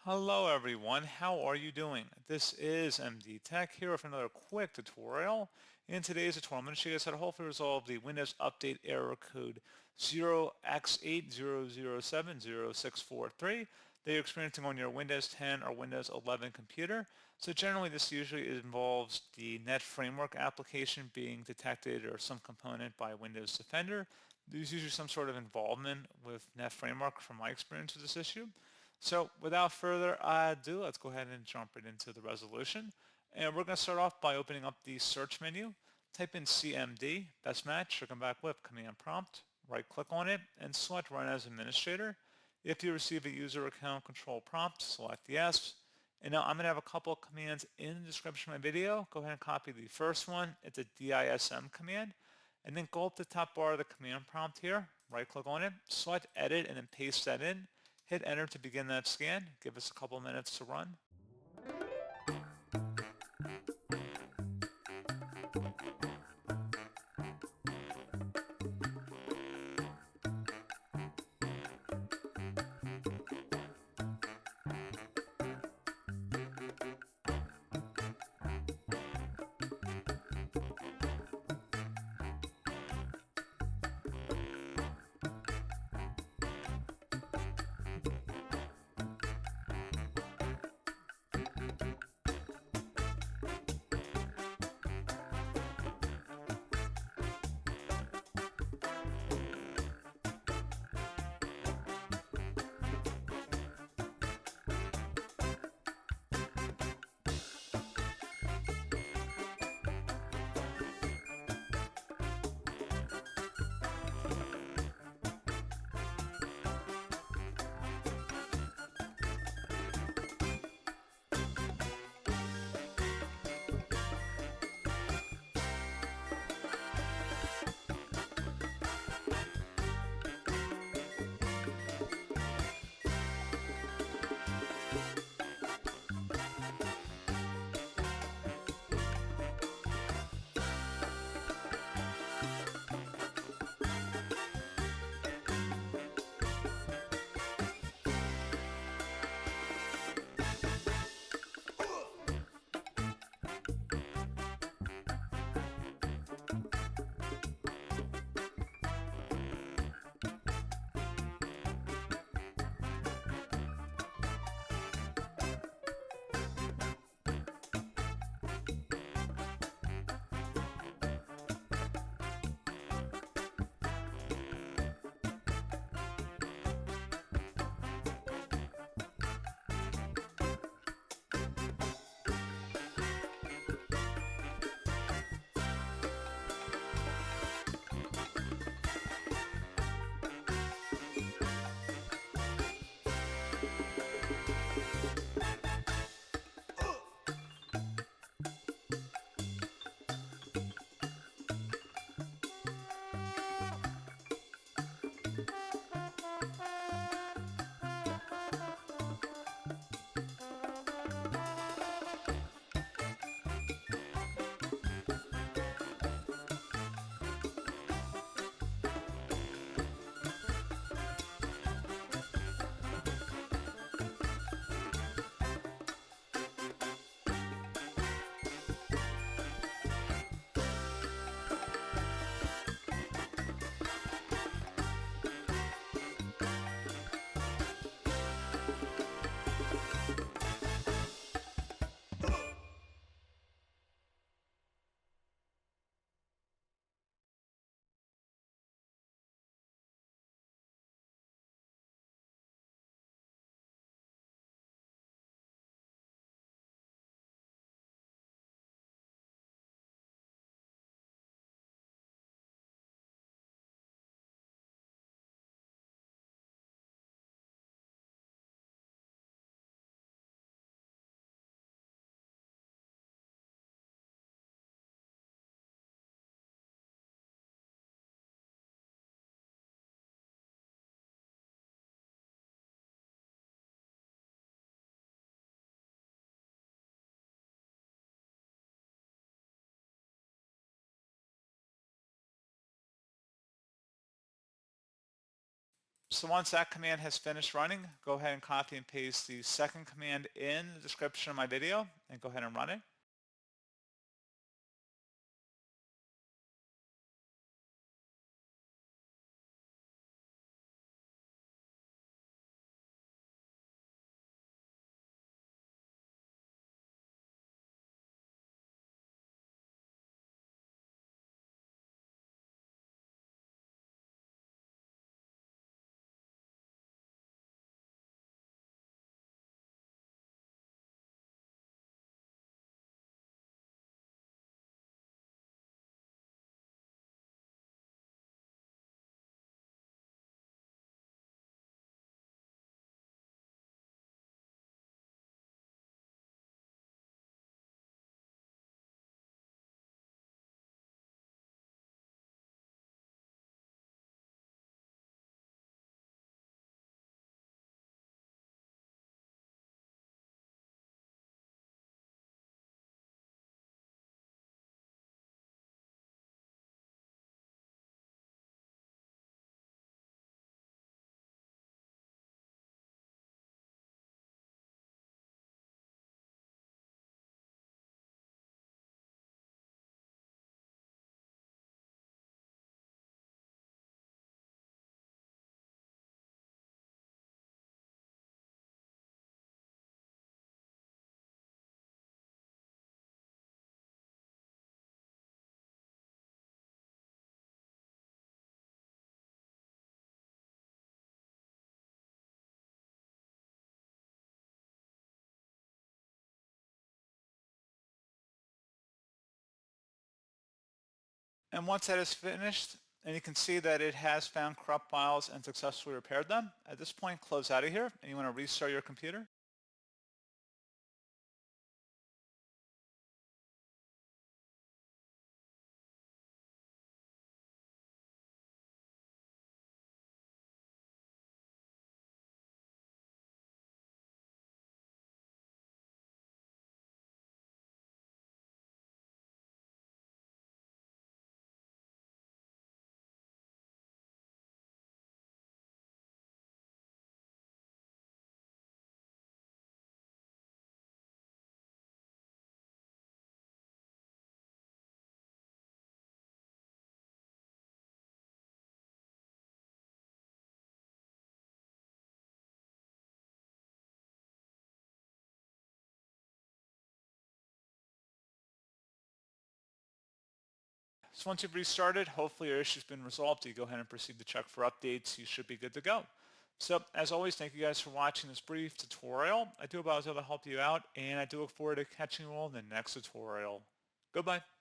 Hello everyone, how are you doing? This is MD Tech here with another quick tutorial. In today's tutorial, I'm going to show you guys how to hopefully resolve the Windows Update error code 0x80070643 that you're experiencing on your Windows 10 or Windows 11 computer. So generally this usually involves the Net Framework application being detected or some component by Windows Defender. There's usually some sort of involvement with Net Framework from my experience with this issue. So without further ado, let's go ahead and jump right into the resolution. And we're going to start off by opening up the search menu. Type in CMD, best match, or come back with command prompt. Right click on it and select run as administrator. If you receive a user account control prompt, select yes. And now I'm going to have a couple of commands in the description of my video. Go ahead and copy the first one. It's a DISM command. And then go up the top bar of the command prompt here, right click on it, select edit, and then paste that in. Hit enter to begin that scan. Give us a couple minutes to run. So once that command has finished running, go ahead and copy and paste the second command in the description of my video and go ahead and run it. And once that is finished, and you can see that it has found corrupt files and successfully repaired them, at this point, close out of here, and you want to restart your computer. So once you've restarted, hopefully your issue's been resolved. You go ahead and proceed to check for updates. You should be good to go. So as always, thank you guys for watching this brief tutorial. I do hope I was able to help you out, and I do look forward to catching you all in the next tutorial. Goodbye.